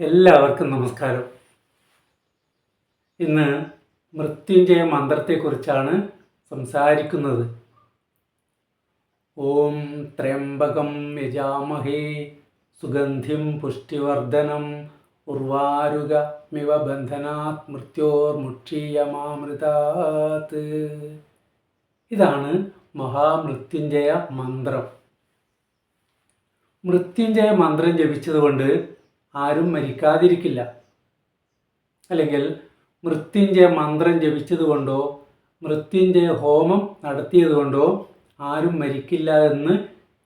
എല്ലാവർക്കും നമസ്കാരം. ഇന്ന് മൃത്യുഞ്ജയ മന്ത്രത്തെക്കുറിച്ചാണ് സംസാരിക്കുന്നത്. ഓം ത്രയംബകം യജാമഹേ സുഗന്ധിം പുഷ്ടിവർദ്ധനം ഉർവാരുകമിവ ബന്ധനാത് മൃത്യോർമുക്ഷീയമാമൃതാത്. ഇതാണ് മഹാമൃത്യുഞ്ജയ മന്ത്രം. മൃത്യുഞ്ജയ മന്ത്രം ജപിച്ചതുകൊണ്ട് ആരും മരിക്കാതിരിക്കില്ല. അല്ലെങ്കിൽ മൃത്യുഞ്ജയ മന്ത്രം ജപിച്ചതുകൊണ്ടോ മൃത്യുഞ്ജയ ഹോമം നടത്തിയതുകൊണ്ടോ ആരും മരിക്കില്ല എന്ന്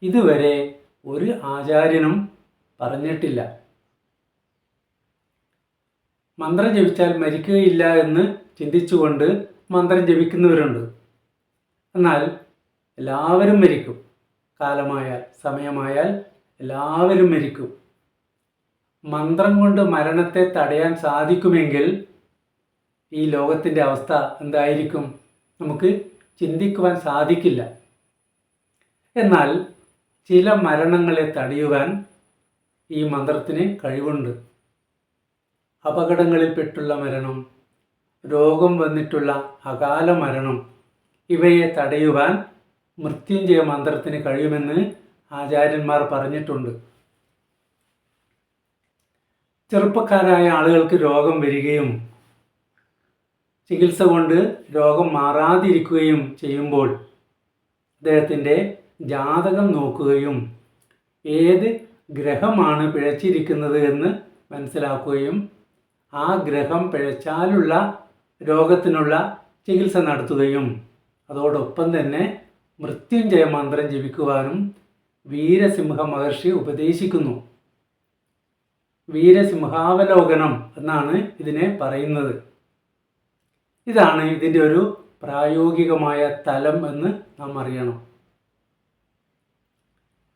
ഇതുവരെ ഒരു ആചാര്യനും പറഞ്ഞിട്ടില്ല. മന്ത്രം ജപിച്ചാൽ മരിക്കുകയില്ല എന്ന് ചിന്തിച്ചുകൊണ്ട് മന്ത്രം ജപിക്കുന്നവരുണ്ട്. എന്നാൽ എല്ലാവരും മരിക്കും. കാലമായാൽ സമയമായാൽ എല്ലാവരും മരിക്കും. മന്ത്രം കൊണ്ട് മരണത്തെ തടയാൻ സാധിക്കുമെങ്കിൽ ഈ ലോകത്തിൻ്റെ അവസ്ഥ എന്തായിരിക്കും? നമുക്ക് ചിന്തിക്കുവാൻ സാധിക്കില്ല. എന്നാൽ ചില മരണങ്ങളെ തടയുവാൻ ഈ മന്ത്രത്തിന് കഴിവുണ്ട്. അപകടങ്ങളിൽപ്പെട്ടുള്ള മരണം, രോഗം വന്നിട്ടുള്ള അകാല മരണം, ഇവയെ തടയുവാൻ മൃത്യുഞ്ജയ മന്ത്രത്തിന് കഴിയുമെന്ന് ആചാര്യന്മാർ പറഞ്ഞിട്ടുണ്ട്. ചെറുപ്പക്കാരായ ആളുകൾക്ക് രോഗം വരികയും ചികിത്സ കൊണ്ട് രോഗം മാറാതിരിക്കുകയും ചെയ്യുമ്പോൾ അദ്ദേഹത്തിൻ്റെ ജാതകം നോക്കുകയും ഏത് ഗ്രഹമാണ് പിഴച്ചിരിക്കുന്നത് എന്ന് മനസ്സിലാക്കുകയും ആ ഗ്രഹം പിഴച്ചാലുള്ള രോഗത്തിനുള്ള ചികിത്സ നടത്തുകയും അതോടൊപ്പം തന്നെ മൃത്യുഞ്ജയ മന്ത്രം ജപിക്കുവാനും വീരസിംഹ മഹർഷി ഉപദേശിക്കുന്നു. വീരസിംഹാവലോകനം എന്നാണ് ഇതിനെ പറയുന്നത്. ഇതാണ് ഇതിൻ്റെ ഒരു പ്രായോഗികമായ തലം എന്ന് നാം അറിയണം.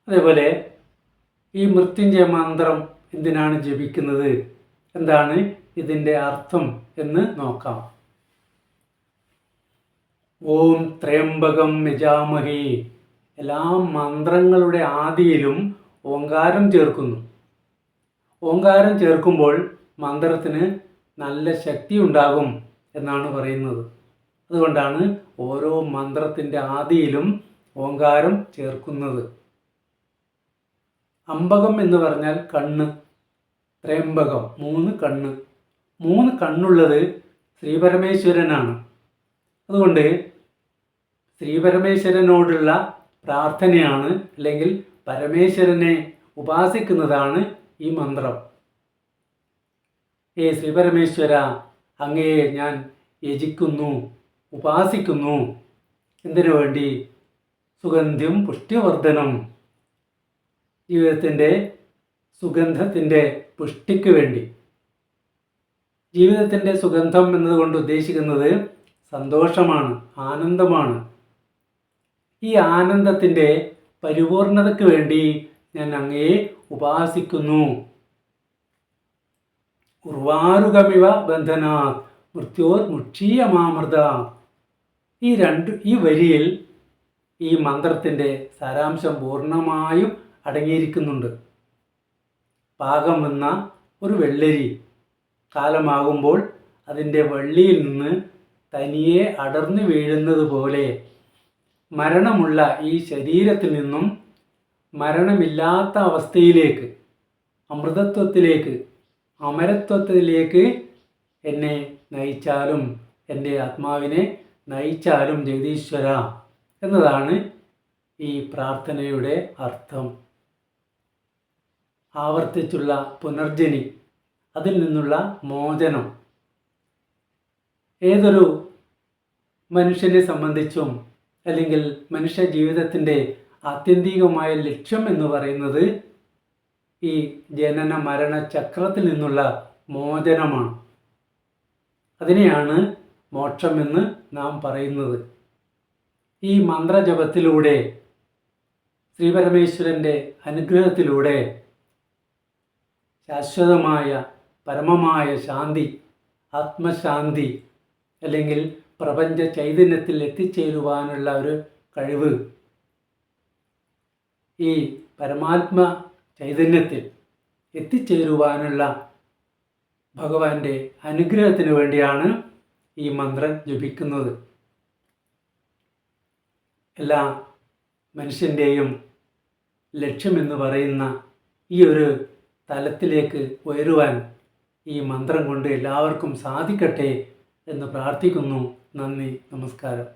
അതേപോലെ ഈ മൃത്യുഞ്ജയ മന്ത്രം എന്തിനാണ് ജപിക്കുന്നത്, എന്താണ് ഇതിൻ്റെ അർത്ഥം എന്ന് നോക്കാം. ഓം ത്രയംബകം യജാമഹേ. എല്ലാ മന്ത്രങ്ങളുടെ ആദിയിലും ഓങ്കാരം ചേർക്കുന്നു. ഓങ്കാരം ചേർക്കുമ്പോൾ മന്ത്രത്തിന് നല്ല ശക്തി ഉണ്ടാകും എന്നാണ് പറയുന്നത്. അതുകൊണ്ടാണ് ഓരോ മന്ത്രത്തിൻ്റെ ആദിയിലും ഓങ്കാരം ചേർക്കുന്നത്. അമ്പകം എന്ന് പറഞ്ഞാൽ കണ്ണ്, ത്രയംബകം 3 കണ്ണ്. 3 കണ്ണുള്ളത് ശ്രീപരമേശ്വരനാണ്. അതുകൊണ്ട് ശ്രീപരമേശ്വരനോടുള്ള പ്രാർത്ഥനയാണ്, അല്ലെങ്കിൽ പരമേശ്വരനെ ഉപാസിക്കുന്നതാണ് ഈ മന്ത്രം. ശ്രീപരമേശ്വര, അങ്ങയെ ഞാൻ യജിക്കുന്നു, ഉപാസിക്കുന്നു. എന്തിനു വേണ്ടി? സുഗന്ധിം പുഷ്ടിവർദ്ധനം, ജീവിതത്തിൻ്റെ സുഗന്ധത്തിൻ്റെ പുഷ്ടിക്ക് വേണ്ടി. ജീവിതത്തിൻ്റെ സുഗന്ധം എന്നതുകൊണ്ട് ഉദ്ദേശിക്കുന്നത് സന്തോഷമാണ്, ആനന്ദമാണ്. ഈ ആനന്ദത്തിൻ്റെ പരിപൂർണതയ്ക്ക് വേണ്ടി ഞാൻ അങ്ങയെ ഉപാസിക്കുന്നു. ഉർവാരുകമിവ ബന്ധനാത് മൃത്യോർമുക്ഷീയമാമൃത. ഈ വരിയിൽ ഈ മന്ത്രത്തിൻ്റെ സാരാംശം പൂർണ്ണമായും അടങ്ങിയിരിക്കുന്നുണ്ട്. പാകം എന്ന ഒരു വെള്ളരി കാലമാകുമ്പോൾ അതിൻ്റെ വള്ളിയിൽ നിന്ന് തനിയെ അടർന്നു വീഴുന്നത് പോലെ മരണമുള്ള ഈ ശരീരത്തിൽ നിന്നും മരണമില്ലാത്ത അവസ്ഥയിലേക്ക്, അമൃതത്വത്തിലേക്ക്, അമരത്വത്തിലേക്ക് എന്നെ നയിച്ചാലും, എൻ്റെ ആത്മാവിനെ നയിച്ചാലും ജഗദീശ്വര എന്നതാണ് ഈ പ്രാർത്ഥനയുടെ അർത്ഥം. ആവർത്തിച്ചുള്ള പുനർജനി, അതിൽ നിന്നുള്ള മോചനം ഏതൊരു മനുഷ്യനെ സംബന്ധിച്ചും, അല്ലെങ്കിൽ മനുഷ്യ ജീവിതത്തിൻ്റെ ആത്യന്തികമായ ലക്ഷ്യം എന്ന് പറയുന്നത് ഈ ജനന മരണ ചക്രത്തിൽ നിന്നുള്ള മോചനമാണ്. അതിനെയാണ് മോക്ഷമെന്ന് നാം പറയുന്നത്. ഈ മന്ത്രജപത്തിലൂടെ, ശ്രീപരമേശ്വരൻ്റെ അനുഗ്രഹത്തിലൂടെ ശാശ്വതമായ പരമമായ ശാന്തി, ആത്മശാന്തി, അല്ലെങ്കിൽ പ്രപഞ്ച ചൈതന്യത്തിൽ എത്തിച്ചേരുവാനുള്ള ഒരു കഴിവ്, ഈ പരമാത്മ ചൈതന്യത്തിൽ എത്തിച്ചേരുവാനുള്ള ഭഗവാന്റെ അനുഗ്രഹത്തിന് വേണ്ടിയാണ് ഈ മന്ത്രം ജപിക്കുന്നത്. എല്ലാ മനുഷ്യൻ്റെയും ലക്ഷ്യമെന്ന് പറയുന്ന ഈ ഒരു തലത്തിലേക്ക് ഉയരുവാൻ ഈ മന്ത്രം കൊണ്ട് എല്ലാവർക്കും സാധിക്കട്ടെ എന്ന് പ്രാർത്ഥിക്കുന്നു. നന്ദി, നമസ്കാരം.